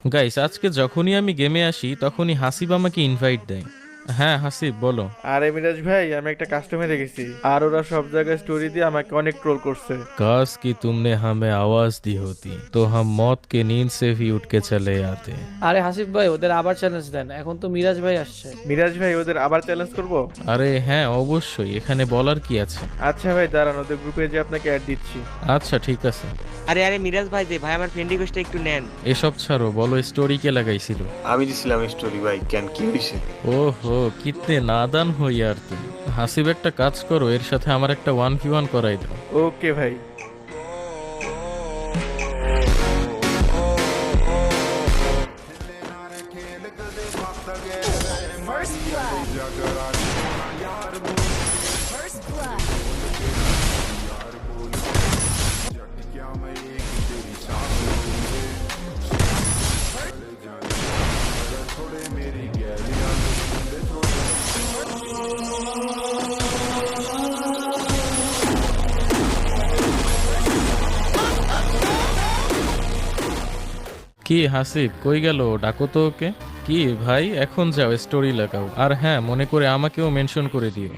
Guys, আজকে যখনই আমি গেমে আসি তখনই হাসিব আমাকে ইনভাইট দেয়। হ্যাঁ হাসিব, বলো। আরে মিরাজ ভাই, আমি একটা কাস্টমারে গেছি আর ওরা সব জায়গায় স্টোরি দিয়ে আমাকে অনেক ট্রোল করছে। काश कि तुमने हमें आवाज दी होती तो हम मौत के नींद से भी उठ के चले आते। আরে হাসিফ ভাই, ওদের আবার চ্যালেঞ্জ দেন, এখন তো মিরাজ ভাই আসছে। মিরাজ ভাই, ওদের আবার চ্যালেঞ্জ করব? আরে হ্যাঁ, অবশ্যই, এখানে বলার কি আছে। আচ্ছা ভাই, দাঁড়ান, ওদের গ্রুপে যে আপনাকে অ্যাড দিচ্ছি। আচ্ছা ঠিক আছে। আরে আরে মিরাজ ভাই, ভাই আমার ফ্রেন্ড রিকোয়েস্টটা একটু নেন। এসব ছাড়ো, বলো স্টোরি কে লাগাইছিল। আমি দিছিলাম স্টোরি ভাই, কেন কি হয়েছে? ওহো, কিতনে নাদান হই আর তুমি। হাসিব, একটা কাজ করো, এর সাথে আমার একটা 1v1 করাই দাও। ওকে ভাই। First blood. First blood. কি হাসিব, কই গেল? ডাকো তো ওকে। কি ভাই, এখন যাও স্টোরি লাগাও, আর হ্যাঁ, মনে করে আমাকেও মেনশন করে দিও।